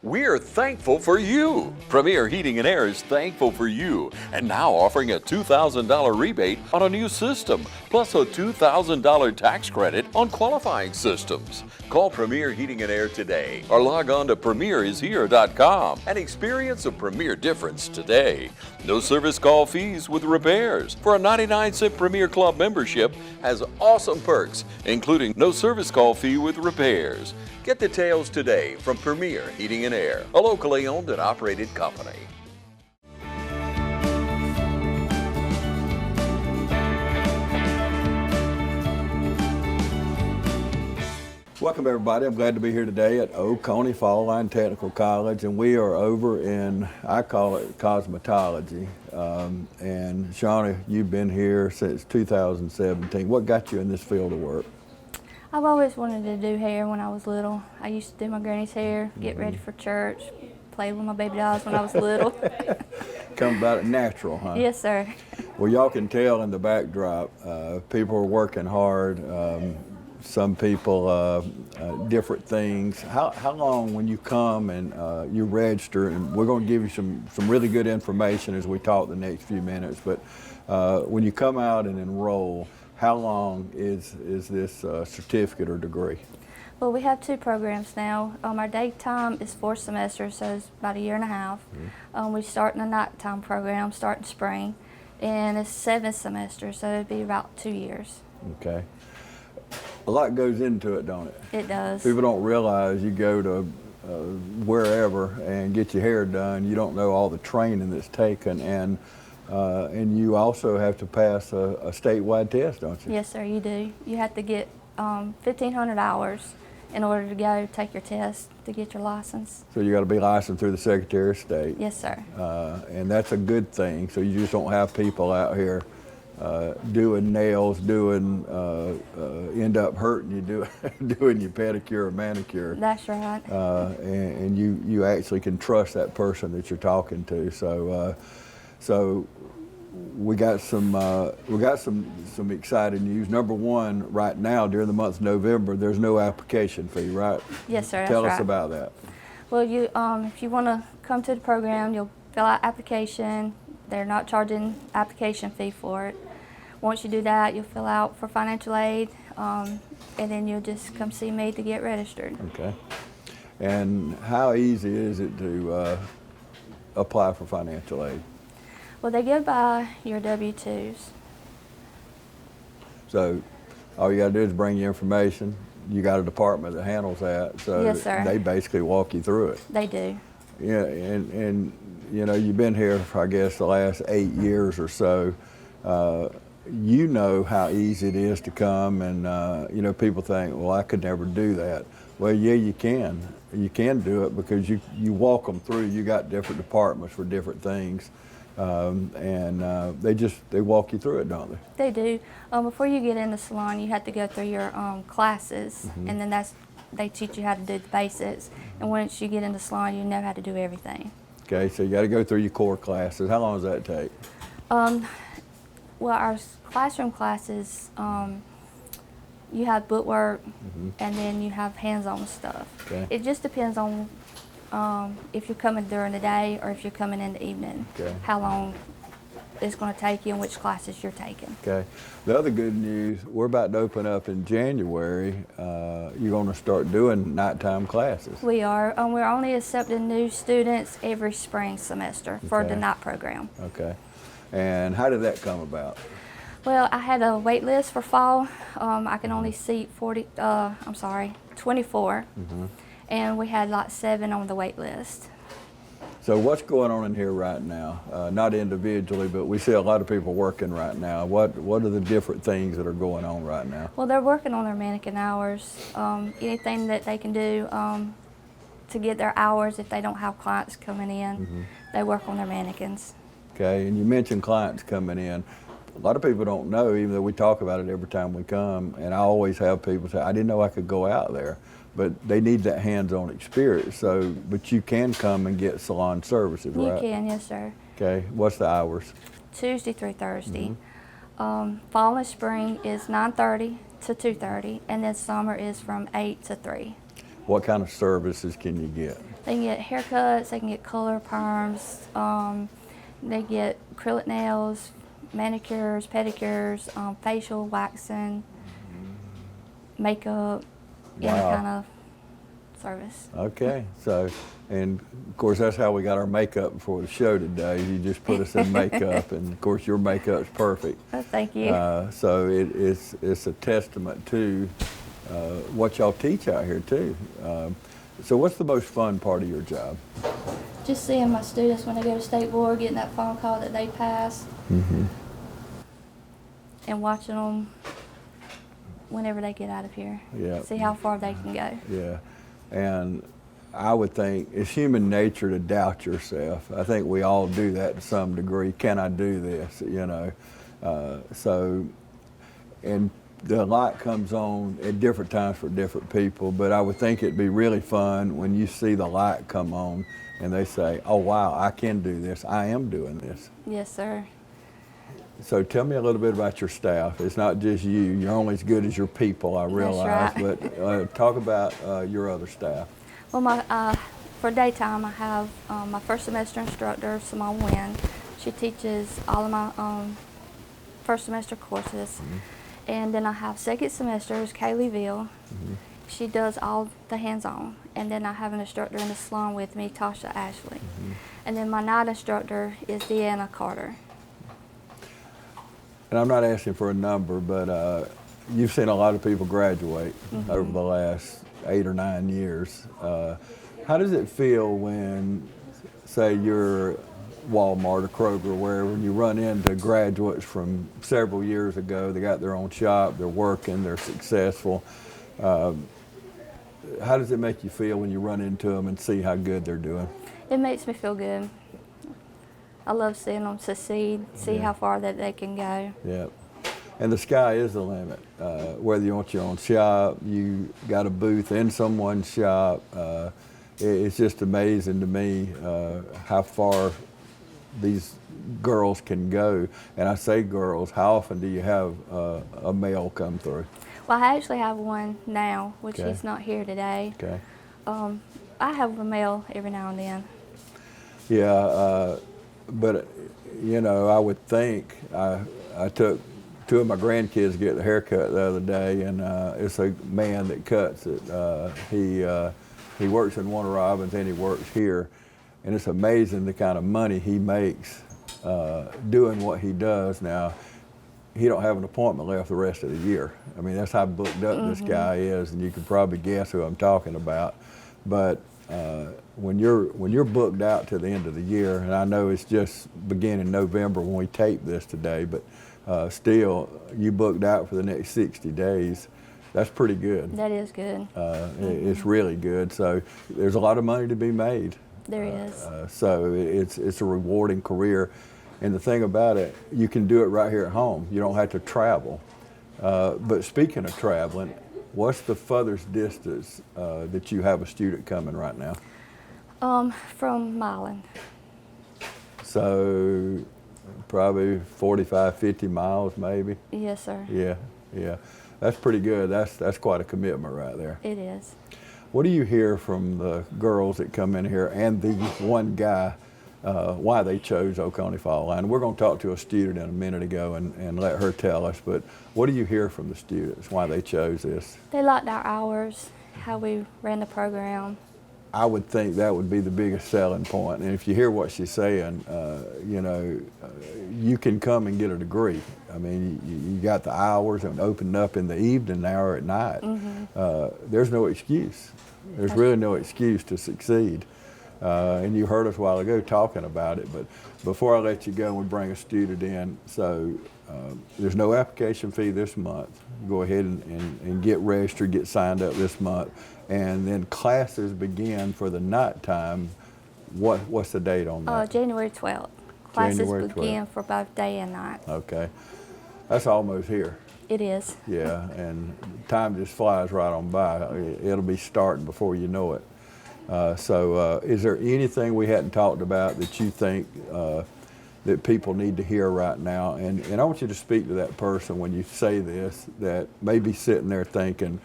We're thankful for you. Premier Heating and Air is thankful for you and now offering a $2,000 rebate on a new system, plus a $2,000 tax credit on qualifying systems. Call Premier Heating and Air today or log on to premierishere.com and experience a Premier difference today. No service call fees with repairs. For a 99-cent Premier Club membership has awesome perks, including no service call fee with repairs. Get details today from Premier Heating and Air, a locally owned and operated company. Welcome everybody. I'm glad to be here today at Oconee Fall Line Technical College, and we are over in, I call it cosmetology. And Shawnee, you've been here since 2017. What got you in this field of work? I've always wanted to do hair when I was little. I used to do my granny's hair, get ready for church, play with my baby dolls when I was little. Come about it natural, huh? Yes, sir. Well, y'all can tell in the backdrop, people are working hard. Some people, different things. How long when you come and you register, and we're going to give you some really good information as we talk the next few minutes, but when you come out and enroll, how long is this certificate or degree? Well, we have two programs now. Our daytime is 4 semesters, so it's about a year and a half. We start in a nighttime program, starting spring, and it's 7 semesters, so it'd be about 2 years. Okay. A lot goes into it, don't it? It does. People don't realize you go to wherever and get your hair done, you don't know all the training that's taken, and you also have to pass a statewide test, don't you? Yes, sir, you do. You have to get 1,500 hours in order to go take your test to get your license. So you got to be licensed through the Secretary of State. Yes, sir. And that's a good thing. So you just don't have people out here doing nails, end up hurting you, doing your pedicure or manicure. That's right. And you actually can trust that person that you're talking to. So we got some exciting news. Number one, right now during the month of November, there's no application fee, right? Yes, sir. Tell that's us right. about that. Well, if you want to come to the program, you'll fill out application. They're not charging application fee for it. Once you do that, you'll fill out for financial aid, and then you'll just come see me to get registered. Okay. And how easy is it to apply for financial aid? Well, they go by your W-2s. So all you got to do is bring your information. You got a department that handles that, so Yes, sir. they basically walk you through it. They do. Yeah, and you know, you've been here for, I guess, the last 8 years or so. You know how easy it is to come, and you know, people think, well, I could never do that. Well, yeah, you can. You can do it because you walk them through. You got different departments for different things, and they walk you through it, don't they? They do. Before you get in the salon, you have to go through your classes, and then they teach you how to do the basics. And once you get in the salon, you know how to do everything. Okay, so you got to go through your core classes. How long does that take? Well, our classroom classes, you have bookwork, and then you have hands-on stuff. Okay. It just depends on if you're coming during the day or if you're coming in the evening, Okay. how long it's going to take you and which classes you're taking. Okay. The other good news, we're about to open up in January. You're going to start doing nighttime classes. We are. We're only accepting new students every spring semester for the Okay. night program. Okay. And how did that come about? Well, I had a wait list for fall. I can only seat 24, and we had like 7 on the wait list. So what's going on in here right now? Not individually, but we see a lot of people working right now. What are the different things that are going on right now? Well, they're working on their mannequin hours. Anything that they can do to get their hours if they don't have clients coming in, they work on their mannequins. Okay, and you mentioned clients coming in. A lot of people don't know, even though we talk about it every time we come, and I always have people say, I didn't know I could go out there, but they need that hands-on experience. So, but you can come and get salon services, right? You can, yes, sir. Okay, what's the hours? Tuesday through Thursday. Fall and spring is 9:30 to 2:30, and then summer is from 8 to 3. What kind of services can you get? They can get haircuts, they can get color perms, they get acrylic nails, manicures, pedicures, facial waxing, makeup, any Wow. kind of service. Okay, so, and of course that's how we got our makeup before the show today. You just put us in makeup, and of course your makeup's perfect. Oh, thank you. So it's a testament to what y'all teach out here too. So what's the most fun part of your job? Just seeing my students when they go to state board, getting that phone call that they passed, and watching them whenever they get out of here. Yeah. See how far they can go. Yeah, and I would think it's human nature to doubt yourself. I think we all do that to some degree. Can I do this? You know, so, and the light comes on at different times for different people, but I would think it'd be really fun when you see the light come on and they say, oh wow, I can do this, I am doing this. Yes, sir. So tell me a little bit about your staff. It's not just you, you're only as good as your people, I realize, right. but talk about your other staff. Well, for daytime, I have my first semester instructor, Simone Wynn. She teaches all of my first semester courses. And then I have second semesters, Kaylee Ville. She does all the hands-on. And then I have an instructor in the salon with me, Tasha Ashley. And then my night instructor is Deanna Carter. And I'm not asking for a number, but you've seen a lot of people graduate over the last 8 or 9 years. How does it feel when, say, you're Walmart or Kroger or wherever, when you run into graduates from several years ago, they got their own shop, they're working, they're successful. How does it make you feel when you run into them and see how good they're doing? It makes me feel good. I love seeing them succeed, see how far that they can go. Yeah. And the sky is the limit. Whether you want your own shop, you got a booth in someone's shop, it's just amazing to me how far these girls can go. And I say girls, how often do you have a male come through? Well, I actually have one now, which Okay. he's not here today. Okay. I have a male every now and then. Yeah, but you know, I would think, I took 2 of my grandkids to get a haircut the other day, and it's a man that cuts it. He works in Warner Robins and he works here, and it's amazing the kind of money he makes doing what he does. Now, he don't have an appointment left the rest of the year. I mean, that's how booked up this guy is, and you can probably guess who I'm talking about. But when you're booked out to the end of the year, and I know it's just beginning November when we tape this today, but still, you booked out for the next 60 days. That's pretty good. That is good. It's really good. So there's a lot of money to be made. There is. So it's a rewarding career. And the thing about it, you can do it right here at home. You don't have to travel. But speaking of traveling, what's the furthest distance that you have a student coming right now? From Milan. So probably 45, 50 miles maybe? Yes, sir. Yeah. That's pretty good. That's quite a commitment right there. It is. What do you hear from the girls that come in here and the one guy, why they chose Oconee Fall Line? We're going to talk to a student in a minute ago and let her tell us, but what do you hear from the students, why they chose this? They liked our hours, how we ran the program. I would think that would be the biggest selling point. And if you hear what she's saying, you know, you can come and get a degree. I mean, you got the hours and open up in the evening hour at night. There's no excuse. There's really no excuse to succeed. And you heard us a while ago talking about it, but before I let you go, we bring a student in. So there's no application fee this month. Go ahead and get registered, get signed up this month. And then classes begin for the nighttime. What's the date on that? January 12th. Classes January begin 12th. for both day and night. Okay. That's almost here. It is. Yeah, and time just flies right on by. It'll be starting before you know it. So is there anything we hadn't talked about that you think that people need to hear right now? And I want you to speak to that person when you say this that may be sitting there thinking,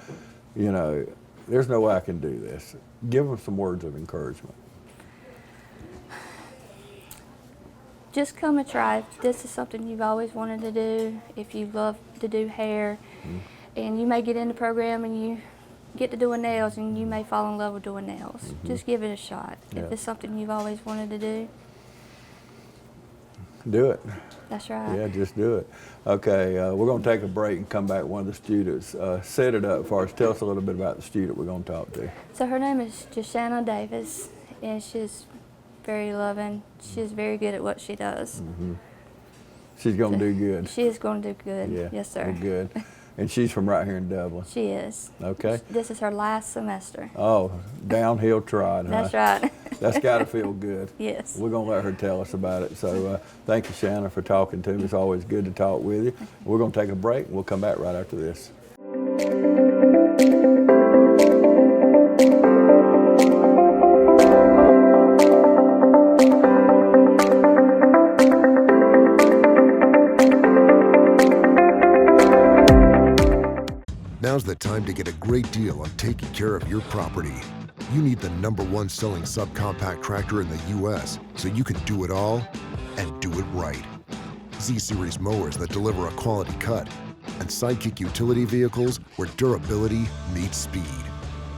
you know, there's no way I can do this. Give them some words of encouragement. Just come and try. This is something you've always wanted to do. If you love to do hair, and you may get in the program and you get to doing nails and you may fall in love with doing nails. Just give it a shot. Yeah. If it's something you've always wanted to do, Do it. that's right. Yeah, just do it. Okay, we're going to take a break and come back. One of the students. Set it up for us. Tell us a little bit about the student we're going to talk to. So her name is Joshana Davis, and she's very loving. She's very good at what she does. She's going to do good. She is going to do good. Yeah. Yes, sir. Well, good. And she's from right here in Dublin. She is. Okay. This is her last semester. Oh, downhill trot, huh? That's right. That's got to feel good. Yes. We're going to let her tell us about it. So thank you, Shanna, for talking to me. It's always good to talk with you. We're going to take a break. We'll come back right after this. Now's the time to get a great deal on taking care of your property. You need the #1 selling subcompact tractor in the U.S. so you can do it all and do it right. Z-Series mowers that deliver a quality cut, and Sidekick utility vehicles where durability meets speed.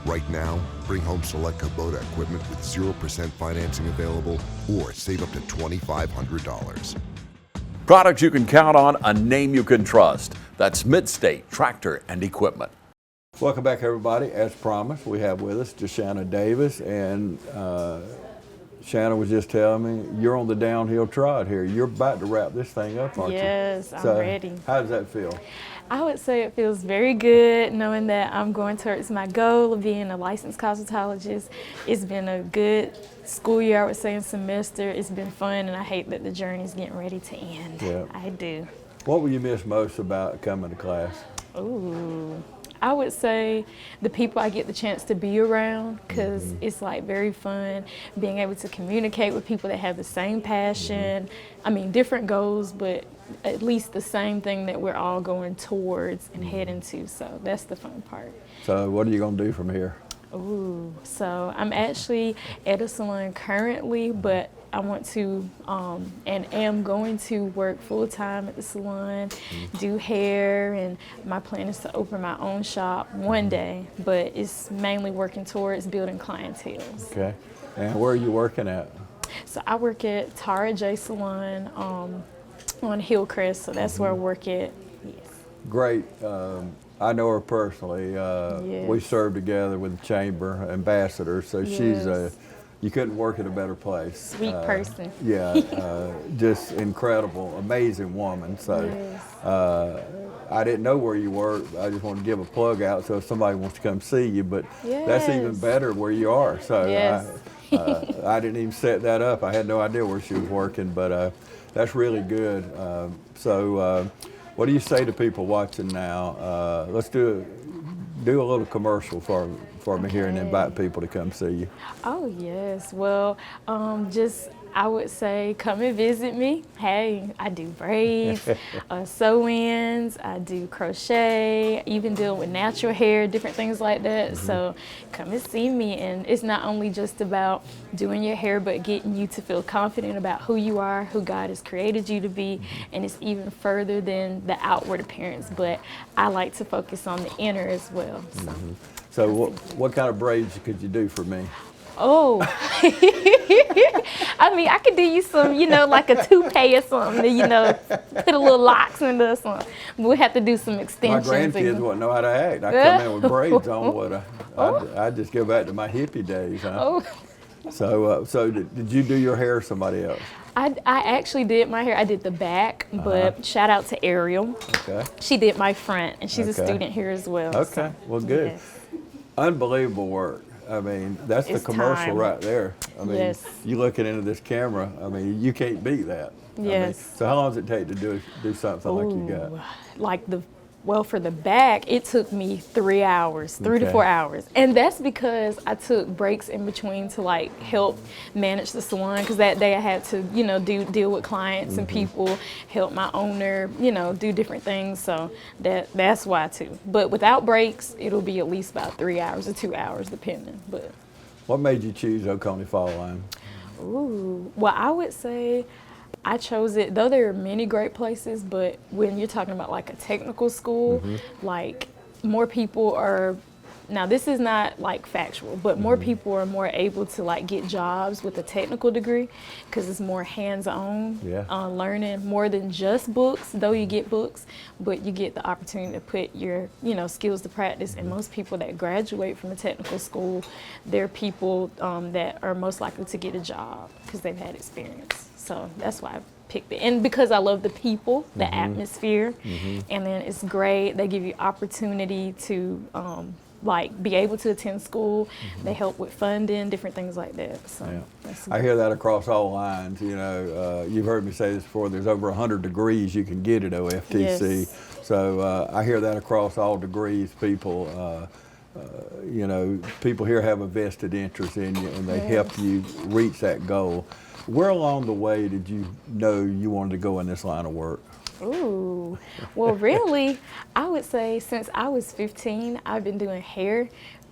Right now, bring home select Kubota equipment with 0% financing available or save up to $2,500. Products you can count on, a name you can trust. That's Mid-State Tractor and Equipment. Welcome back, everybody. As promised, we have with us Joshana Davis, and Shanna was just telling me you're on the downhill trot here. You're about to wrap this thing up, aren't you? Yes, I'm So, ready. How does that feel? I would say it feels very good knowing that I'm going towards my goal of being a licensed cosmetologist. It's been a good school year, I would say, and semester. It's been fun, and I hate that the journey's getting ready to end. Yeah. I do. What will you miss most about coming to class? Ooh. I would say the people I get the chance to be around, because it's like very fun being able to communicate with people that have the same passion. I mean, different goals, but at least the same thing that we're all going towards and heading to. So that's the fun part. So what are you going to do from here? Ooh, so I'm actually at a salon currently, but I want to and am going to work full time at the salon, do hair, and my plan is to open my own shop one day, but it's mainly working towards building clientele. Okay. And where are you working at? So I work at Tara J Salon on Hillcrest, so that's where I work at. Yes. Great. I know her personally. We Yes. served together with the Chamber Ambassador, so she's Yes. you couldn't work at a better place. Sweet person. Yeah, just incredible, amazing woman. So Yes. I didn't know where you were. I just wanted to give a plug out so if somebody wants to come see you, but that's even Yes. better where you are. So Yes. I didn't even set that up. I had no idea where she was working, but that's really good. What do you say to people watching now? Let's do a little commercial for me here and invite people to come see you. Oh yes, well, I would say come and visit me. Hey, I do braids, sew-ins, I do crochet, even deal with natural hair, different things like that. So come and see me, and it's not only just about doing your hair, but getting you to feel confident about who you are, who God has created you to be, and it's even further than the outward appearance, but I like to focus on the inner as well. So what kind of braids could you do for me? Oh, I mean, I could do you some, like a toupee or something, put a little locks into or something. We'll have to do some My extensions. grandkids wouldn't know how to act. I come in with braids on, would I? I'd just go back to my hippie days, huh? Oh, So did you do your hair or somebody else? I actually did my hair. I did the back, but shout out to Ariel. Okay. She did my front, and she's a Okay. student here as well. Okay, so, well, good. yes. Unbelievable work. I mean, that's the It's commercial time. right there. I mean, Yes. you looking into this camera, I mean, you can't beat that. I mean, Yes. so how long does it take to do something like you got? Like the Well, for the back, it took me 3 hours, 3 to Okay. 4 hours. And that's because I took breaks in between to like help manage the salon, because that day I had to, you know, deal with clients and people, help my owner, you know, do different things. So that's why too. But without breaks, it'll be at least about 3 hours or 2 hours depending. But What made you choose Oconee Fall Line? ooh, well, I would say I chose it, though there are many great places, but when you're talking about like a technical school, like more people are, now this is not like factual, but more people are more able to like get jobs with a technical degree because it's more hands-on Yeah. learning, more than just books, though you get books, but you get the opportunity to put your, you know, skills to practice. And most people that graduate from a technical school, they're people that are most likely to get a job because they've had experience. So that's why I picked it. And because I love the people, the atmosphere, and then it's great. They give you opportunity to like be able to attend school. They help with funding, different things like that. So Yeah. that's I hear that across all lines. You know, you've heard me say this before. There's over 100 degrees you can get at OFTC. Yes. So I hear that across all degrees. People, you know, people here have a vested interest in you, and they help you reach that goal. Where along the way did you know you wanted to go in this line of work? Ooh, well, really, I would say since I was 15, I've been doing hair.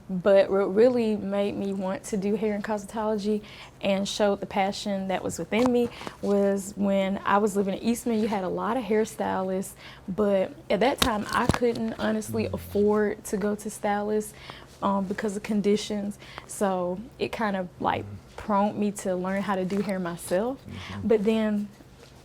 But what really made me want to do hair and cosmetology and showed the passion that was within me was when I was living in Eastman. You had a lot of hairstylists, but at that time I couldn't honestly afford to go to stylists because of conditions. So it kind of like prompted me to learn how to do hair myself. But then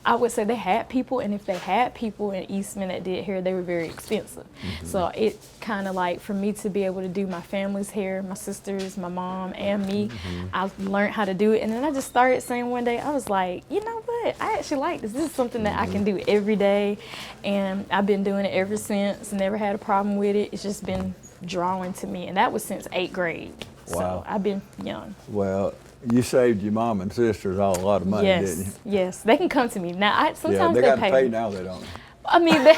I would say they had people, and if they had people in Eastman that did hair, they were very expensive. So it kind of like, for me to be able to do my family's hair, my sisters, my mom, and me, I learned how to do it. And then I just started saying one day, I was like, you know what, I actually like this. This is something that I can do every day. And I've been doing it ever since, never had a problem with it. It's just been drawing to me. And that was since 8th grade. Wow. So I've been young. Well, you saved your mom and sisters all a lot of money, didn't you? Yes, they can come to me. Now, sometimes they got to pay pay me. now, they don't. I mean, they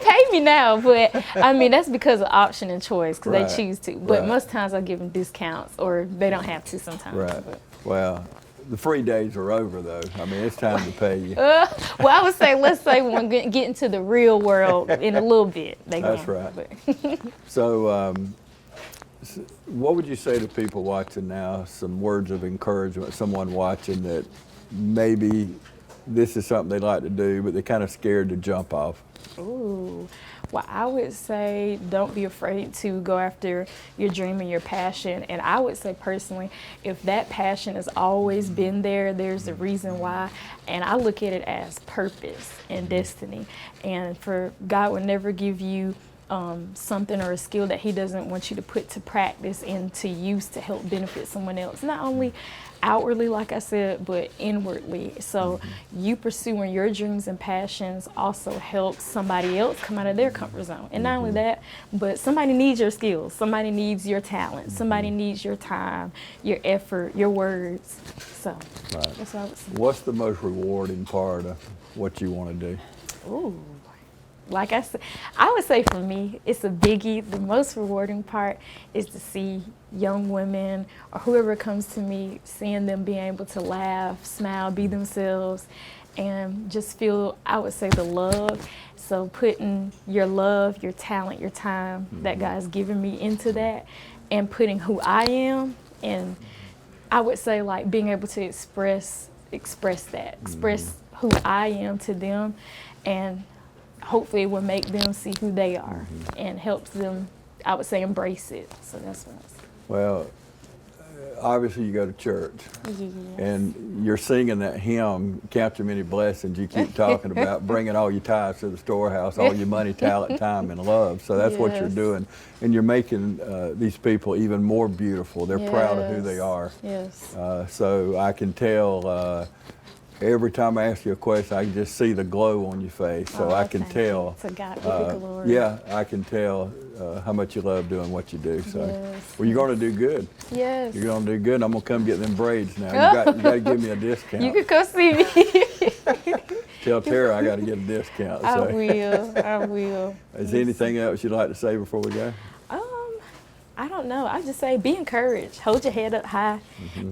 pay me now, but I mean, that's because of option and choice, because Right, they choose to. But right. most times I give them discounts, or they don't have to sometimes. Right. But. Well, the free days are over, though. I mean, it's time to pay you. Well, I would say, let's say when we get into the real world in a little bit. That's right. So, what would you say to people watching now, some words of encouragement, someone watching that maybe this is something they like to do, but they're kind of scared to jump off? Ooh, well, I would say don't be afraid to go after your dream and your passion. And I would say personally, if that passion has always been there, there's a reason why. And I look at it as purpose and destiny. And for God would never give you something or a skill that he doesn't want you to put to practice and to use to help benefit someone else. Not only outwardly, like I said, but inwardly. So you pursuing your dreams and passions also helps somebody else come out of their comfort zone. And not only that, but somebody needs your skills. Somebody needs your talent. Somebody needs your time, your effort, your words. So that's what I would say. What's the most rewarding part of what you want to do? Ooh. Like I said, I would say for me, it's a biggie. The most rewarding part is to see young women or whoever comes to me, seeing them being able to laugh, smile, be themselves, and just feel, I would say, the love. So putting your love, your talent, your time that God's given me into that, and putting who I am, and I would say like being able to express who I am to them, and hopefully it will make them see who they are and helps them, I would say, embrace it. So that's what I say. Well, obviously you go to church, Yes. and you're singing that hymn, Count Your Many Blessings. You keep talking about bringing all your tithes to the storehouse, all your money, talent, time, and love. So that's what you're Yes. doing. And you're making these people even more beautiful. They're proud of who they are. Yes. So I can tell every time I ask you a question, I can just see the glow on your face. So I can thank you. tell. To God be the glory. Yeah, I can tell how much you love doing what you do. So, Yes. well, you're going to do good. Yes. You're going to do good. And I'm going to come get them braids now. You got to give me a discount. You can come see me. Tell Tara I got to get a discount. I So. will. I will. Is there anything else you'd like to say before we go? I don't know. I just say be encouraged. Hold your head up high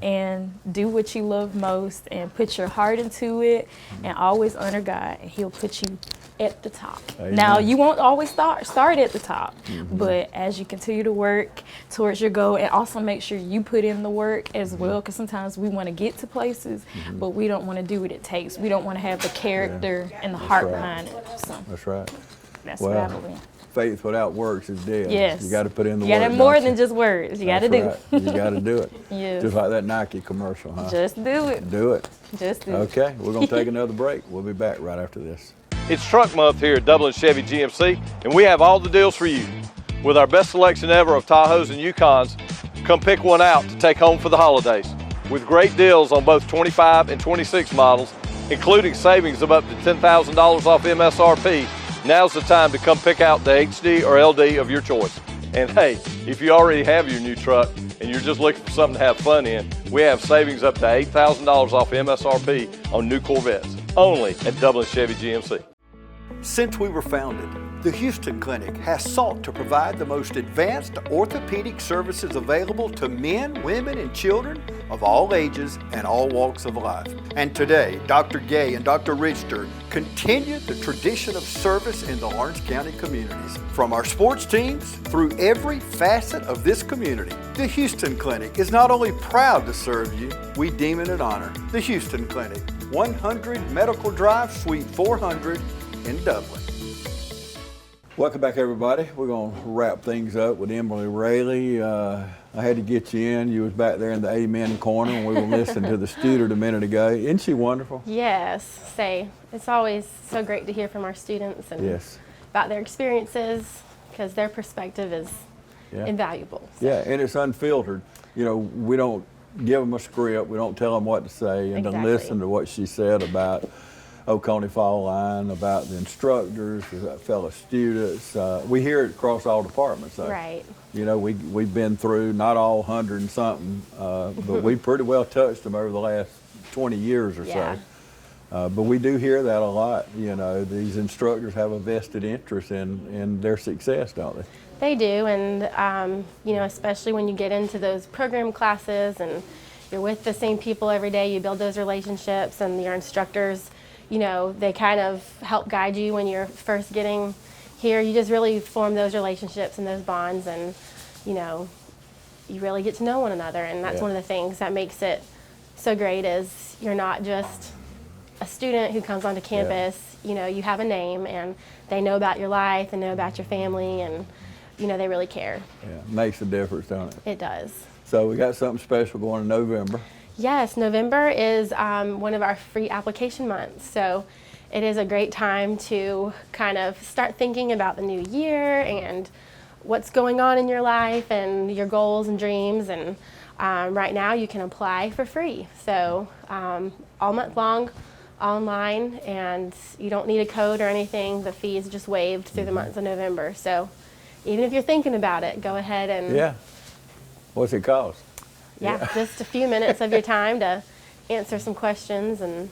and do what you love most and put your heart into it and always honor God, and He'll put you at the top. Amen. Now, you won't always start at the top, but as you continue to work towards your goal, and also make sure you put in the work as well, because sometimes we want to get to places, but we don't want to do what it takes. We don't want to have the character and the heart right. behind it. So That's right. that's Well, what I believe. Faith without works is dead. Yes. You got to put in the You work. got to more don't than you? just words. You got to That's do. right. You got to do it. Yes. Just like that Nike commercial, huh? Just do it. Do it. Just do it. Okay, we're going to take another break. We'll be back right after this. It's Truck Month here at Dublin Chevy GMC, and we have all the deals for you. With our best selection ever of Tahoes and Yukons, come pick one out to take home for the holidays. With great deals on both 25 and 26 models, including savings of up to $10,000 off MSRP, now's the time to come pick out the HD or LD of your choice. And hey, if you already have your new truck and you're just looking for something to have fun in, we have savings up to $8,000 off MSRP on new Corvettes, only at Dublin Chevy GMC. Since we were founded, the Houston Clinic has sought to provide the most advanced orthopedic services available to men, women, and children of all ages and all walks of life. And today, Dr. Gay and Dr. Richter continue the tradition of service in the Lawrence County communities. From our sports teams through every facet of this community, the Houston Clinic is not only proud to serve you, we deem it an honor. The Houston Clinic, 100 Medical Drive, Suite 400 in Dublin. Welcome back, everybody. We're going to wrap things up with Emily Rayleigh. I had to get you in. You was back there in the amen corner, and we were listening to the student a minute ago. Isn't she wonderful? Yes, it's always so great to hear from our students and Yes. about their experiences, because their perspective is Yeah. invaluable. So, Yeah, and it's unfiltered. You know, we don't give them a script. We don't tell them what to say, and to Exactly. listen to what she said about Oconee Fall Line, about the instructors, the fellow students. We hear it across all departments, though. Right. You know, we've been through, not all 100 and something, but we pretty well touched them over the last 20 years or Yeah. so. But we do hear that a lot. You know, these instructors have a vested interest in their success, don't they? They do, and you know, especially when you get into those program classes and you're with the same people every day, you build those relationships, and your instructors, you know, they kind of help guide you when you're first getting here. You just really form those relationships and those bonds, and you know, you really get to know one another, and that's Yeah. one of the things that makes it so great is you're not just a student who comes onto campus. You know, you have a name, and they know about your life and know about your family, and you know, they really care. Yeah, makes a difference, don't it? It does. So we got something special going in November. Yes, November is one of our free application months. So it is a great time to kind of start thinking about the new year and what's going on in your life and your goals and dreams. And right now you can apply for free. So all month long, online, and you don't need a code or anything. The fee is just waived through the month of November. So even if you're thinking about it, go ahead and Yeah. What's it cost? yeah, just a few minutes of your time to answer some questions and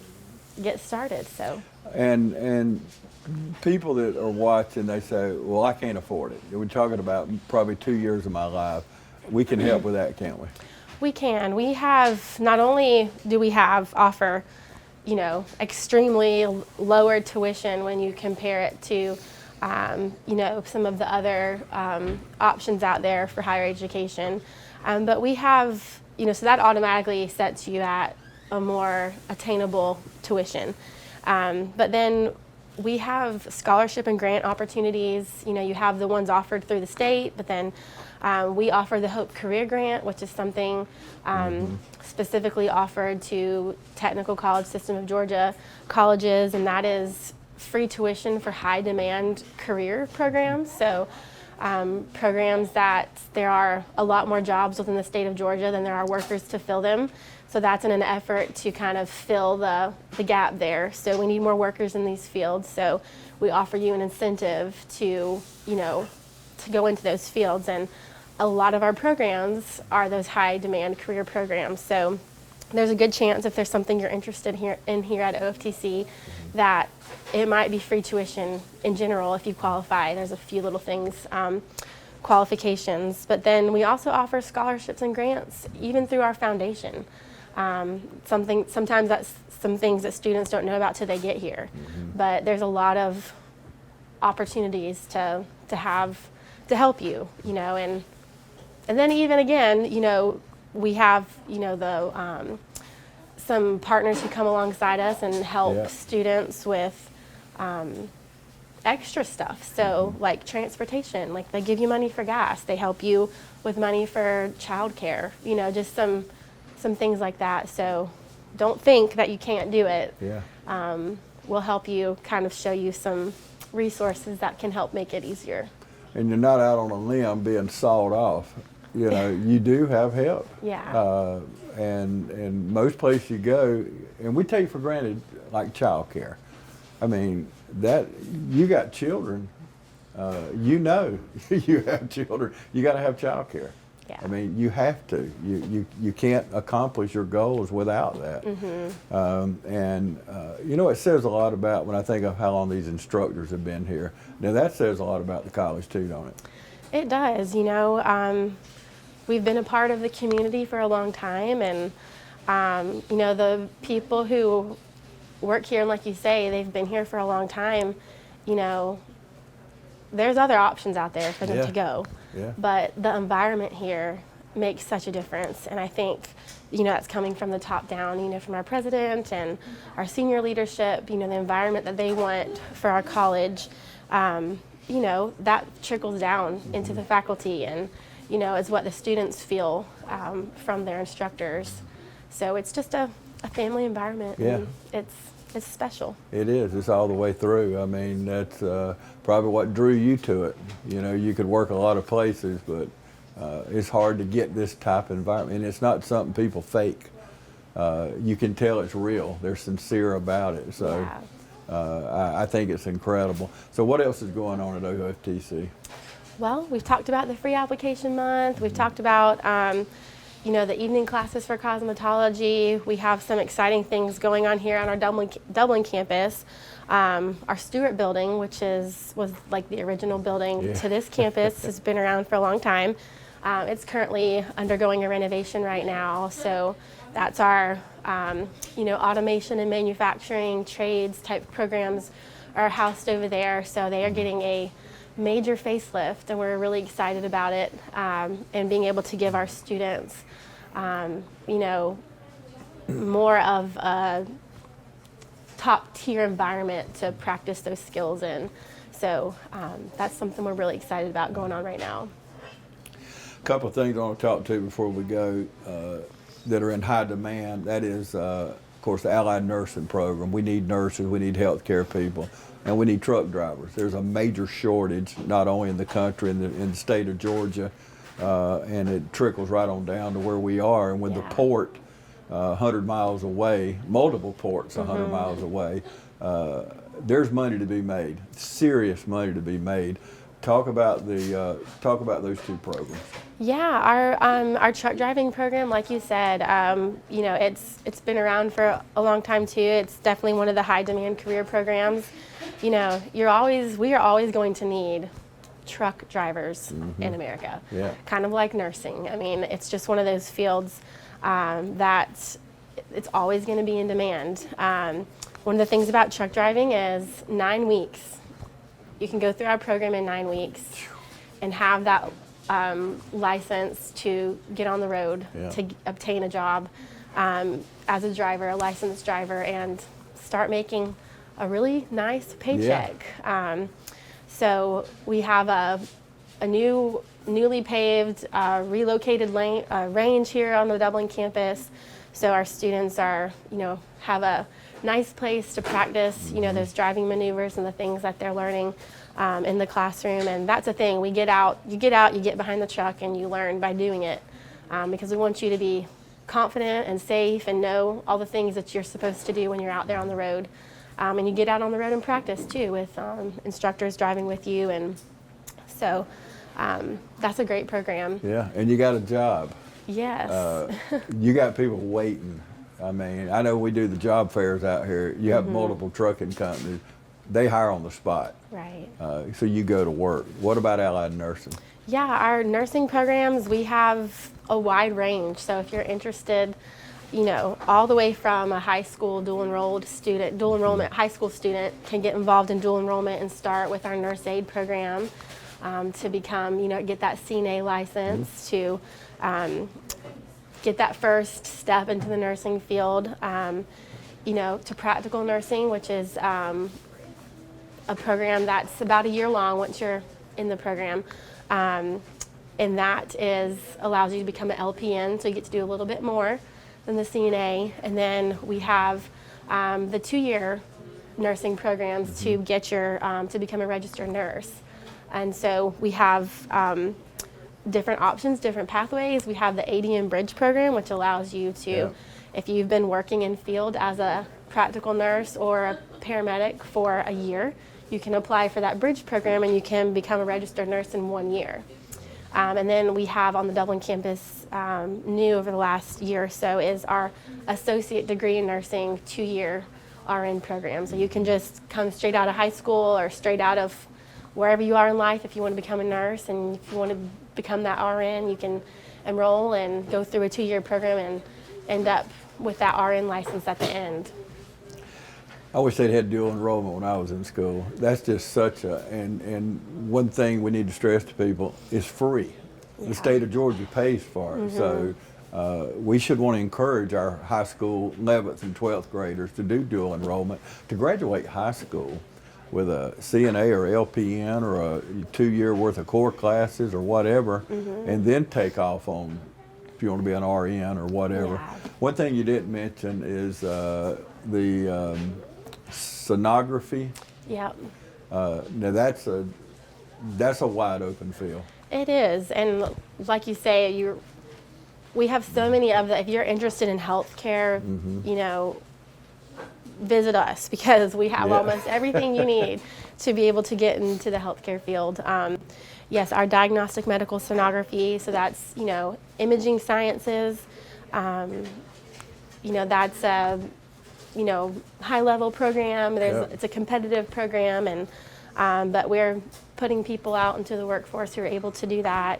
get started. So And people that are watching, they say, well, I can't afford it. We're talking about probably 2 years of my life. We can help with that, can't we? we can. We have, not only do we have offer, you know, extremely lower tuition when you compare it to, you know, some of the other options out there for higher education. But we have, you know, so that automatically sets you at a more attainable tuition. But then we have scholarship and grant opportunities. You know, you have the ones offered through the state, but then we offer the Hope Career Grant, which is something specifically offered to Technical College System of Georgia colleges, and that is free tuition for high demand career programs. So programs that there are a lot more jobs within the state of Georgia than there are workers to fill them. So that's in an effort to kind of fill the gap there. So we need more workers in these fields. So we offer you an incentive to, you know, to go into those fields. And a lot of our programs are those high demand career programs. So there's a good chance if there's something you're interested in here at OFTC that it might be free tuition in general if you qualify. There's a few little things, qualifications, but then we also offer scholarships and grants even through our foundation. Sometimes that's some things that students don't know about till they get here, but there's a lot of opportunities to help you, you know, and then even again, you know, we have, you know, some partners who come alongside us and help students with extra stuff. So like transportation, like they give you money for gas, they help you with money for childcare, you know, just some things like that. So don't think that you can't do it. We'll help you, kind of show you some resources that can help make it easier. And you're not out on a limb being sawed off. You know, you do have help. Yeah. And most places you go, and we take for granted, like child care. I mean, that you got children, you know, you have children, you got to have child care. Yeah. I mean, you have to. You can't accomplish your goals without that. You know, it says a lot about, when I think of how long these instructors have been here, now that says a lot about the college too, don't it? It does, you know. We've been a part of the community for a long time, and you know, the people who work here, and like you say, they've been here for a long time, you know, there's other options out there for them to go. But the environment here makes such a difference, and I think, you know, that's coming from the top down, you know, from our president and our senior leadership, you know, the environment that they want for our college, you know, that trickles down into the faculty, and, you know, is what the students feel from their instructors. So it's just a family environment. And it's special. It is. It's all the way through. I mean, that's probably what drew you to it. You know, you could work a lot of places, but it's hard to get this type of environment. And it's not something people fake. You can tell it's real. They're sincere about it. So I think it's incredible. So what else is going on at OFTC? Well, we've talked about the free application month. We've talked about you know, the evening classes for cosmetology. We have some exciting things going on here on our Dublin campus. Our Stewart building, which was like the original building to this campus, has been around for a long time. It's currently undergoing a renovation right now. So that's our, you know, automation and manufacturing trades type programs are housed over there. So they are getting a major facelift, and we're really excited about it, and being able to give our students, you know, more of a top tier environment to practice those skills in. So that's something we're really excited about going on right now. A couple of things I want to talk to before we go that are in high demand. That is, of course, the Allied Nursing Program. We need nurses, we need healthcare people, and we need truck drivers. There's a major shortage, not only in the country, in the state of Georgia, and it trickles right on down to where we are. And with the port 100 miles away, multiple ports 100 miles away, there's money to be made, serious money to be made. Talk about those two programs. Yeah, our truck driving program, like you said, you know, it's been around for a long time too. It's definitely one of the high demand career programs. You know, we are always going to need truck drivers in America. Kind of like nursing. I mean, it's just one of those fields that it's always going to be in demand. One of the things about truck driving is 9 weeks. You can go through our program in 9 weeks and have that license to get on the road, to obtain a job as a driver, a licensed driver, and start making a really nice paycheck. So we have a newly paved, relocated range here on the Dublin campus. So our students are, you know, have a nice place to practice, you know, those driving maneuvers and the things that they're learning in the classroom. And that's the thing, you get behind the truck and you learn by doing it, because we want you to be confident and safe and know all the things that you're supposed to do when you're out there on the road. And you get out on the road and practice too with instructors driving with you. And so that's a great program. Yeah, and you got a job. Yes. You got people waiting I mean, I know we do the job fairs out here. You have multiple trucking companies. They hire on the spot. Right. So you go to work. What about allied nursing? Yeah, our nursing programs, we have a wide range. So if you're interested, you know, all the way from a high school dual enrollment high school student can get involved in dual enrollment and start with our nurse aid program to become, you know, get that CNA license, to get that first step into the nursing field, you know, to practical nursing, which is a program that's about a year long once you're in the program. And that allows you to become an LPN, so you get to do a little bit more than the CNA. And then we have the 2-year nursing programs to get your to become a registered nurse. And so we have different options, different pathways. We have the ADN Bridge program, which allows you to, if you've been working in field as a practical nurse or a paramedic for a year, you can apply for that Bridge program and you can become a registered nurse in 1 year. And then we have on the Dublin campus, new over the last year or so, is our associate degree in nursing 2-year RN program. So you can just come straight out of high school or straight out of wherever you are in life if you want to become a nurse, and if you want to become that RN, you can enroll and go through a 2-year program and end up with that RN license at the end. I wish they'd had dual enrollment when I was in school. That's just such a, and one thing we need to stress to people is free. The state of Georgia pays for it. So we should want to encourage our high school 11th and 12th graders to do dual enrollment, to graduate high school with a CNA or LPN or a 2-year worth of core classes or whatever, and then take off on, if you want to be an RN or whatever. Yeah. One thing you didn't mention is the sonography. Yep. Now that's a wide open field. It is, and like you say, we have so many of the, if you're interested in healthcare, you know, visit us, because we have almost everything you need to be able to get into the healthcare field. Yes, our diagnostic medical sonography, so that's, you know, imaging sciences, you know, that's a, you know, high level program. It's a competitive program, and but we're putting people out into the workforce who are able to do that.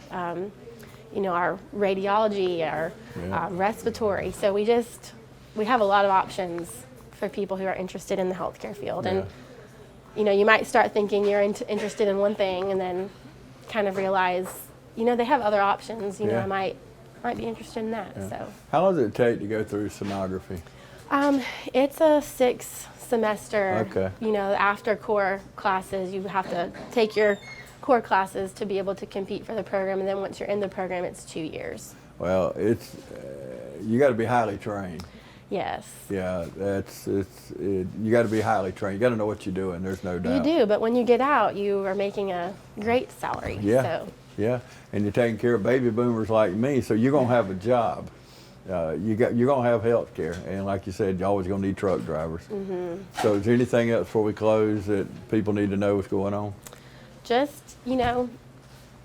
You know, our radiology, our respiratory. So we have a lot of options for people who are interested in the healthcare field. And you know, you might start thinking you're interested in one thing, and then kind of realize, you know, they have other options. You know, I might be interested in that. So how long does it take to go through sonography? It's a 6-semester, Okay. you know, after core classes, you have to take your core classes to be able to compete for the program, and then once you're in the program, it's 2 years. Well, it's you got to be highly trained. Yes. Yeah, you got to be highly trained. You got to know what you're doing. There's no doubt. You do, but when you get out, you are making a great salary. Yeah. So. Yeah, and you're taking care of baby boomers like me, so you're gonna have a job. You're gonna have health care, and like you said, you're always gonna need truck drivers. So is there anything else before we close that people need to know what's going on? Just, you know,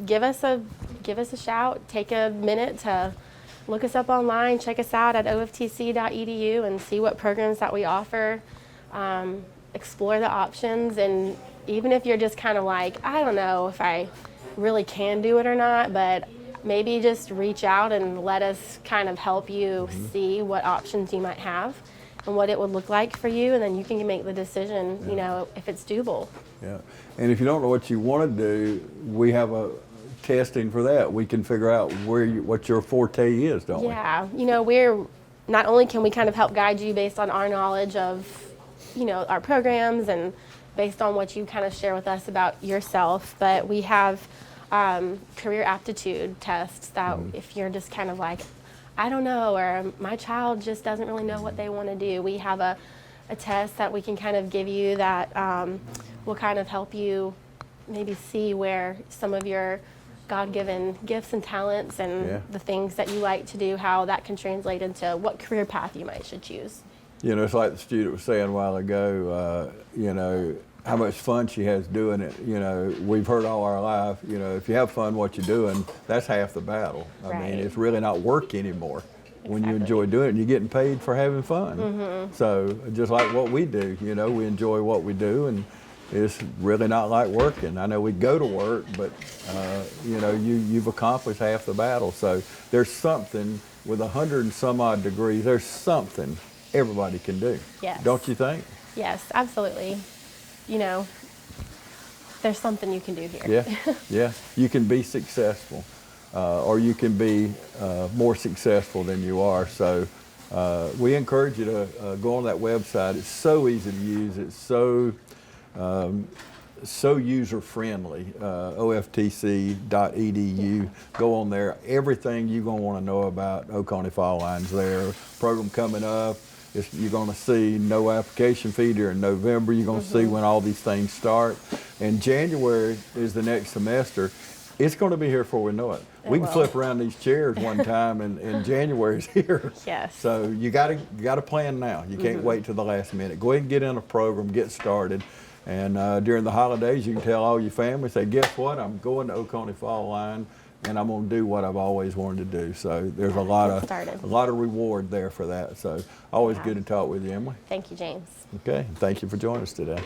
give us a shout. Take a minute to look us up online. Check us out at oftc.edu and see what programs that we offer. Explore the options, and even if you're just kind of like, I don't know if I really can do it or not, but maybe just reach out and let us kind of help you see what options you might have and what it would look like for you, and then you can make the decision, you know, if it's doable. Yeah, and if you don't know what you want to do, we have a testing for that. We can figure out what your forte is, don't we? Yeah, you know, we're not only can we kind of help guide you based on our knowledge of, you know, our programs and based on what you kind of share with us about yourself, but we have career aptitude tests that if you're just kind of like, I don't know, or my child just doesn't really know what they want to do, we have a test that we can kind of give you that will kind of help you maybe see where some of your God-given gifts and talents and the things that you like to do, how that can translate into what career path you should choose. You know, it's like the student was saying a while ago, you know, how much fun she has doing it. You know, we've heard all our life, you know, if you have fun what you're doing, that's half the battle. I mean, it's really not work anymore. when you Exactly. enjoy doing it, and you're getting paid for having fun. So just like what we do, you know, we enjoy what we do, and it's really not like working. I know we go to work, but you know, you've accomplished half the battle. So there's something with 100 and some odd degrees. There's something everybody can do. Yes. Don't you think? Yes, absolutely. You know, there's something you can do here. Yeah, yeah. You can be successful, or you can be more successful than you are. So we encourage you to go on that website. It's so easy to use. It's so user friendly. OFTC.edu. Go on there. Everything you're gonna want to know about Oconee Fall Line's there. Program coming up. You're going to see no application fee during November. You're going to see when all these things start. And January is the next semester. It's going to be here before we know it. We can will. flip around these chairs one time, and January's here. Yes. So you got to plan now. You can't wait till the last minute. Go ahead and get in a program, get started. And during the holidays, you can tell all your family, say, guess what? I'm going to Oconee Fall Line, and I'm going to do what I've always wanted to do. So there's a lot of reward there for that. So always good to talk with you, Emily. Thank you, James. Okay, thank you for joining us today.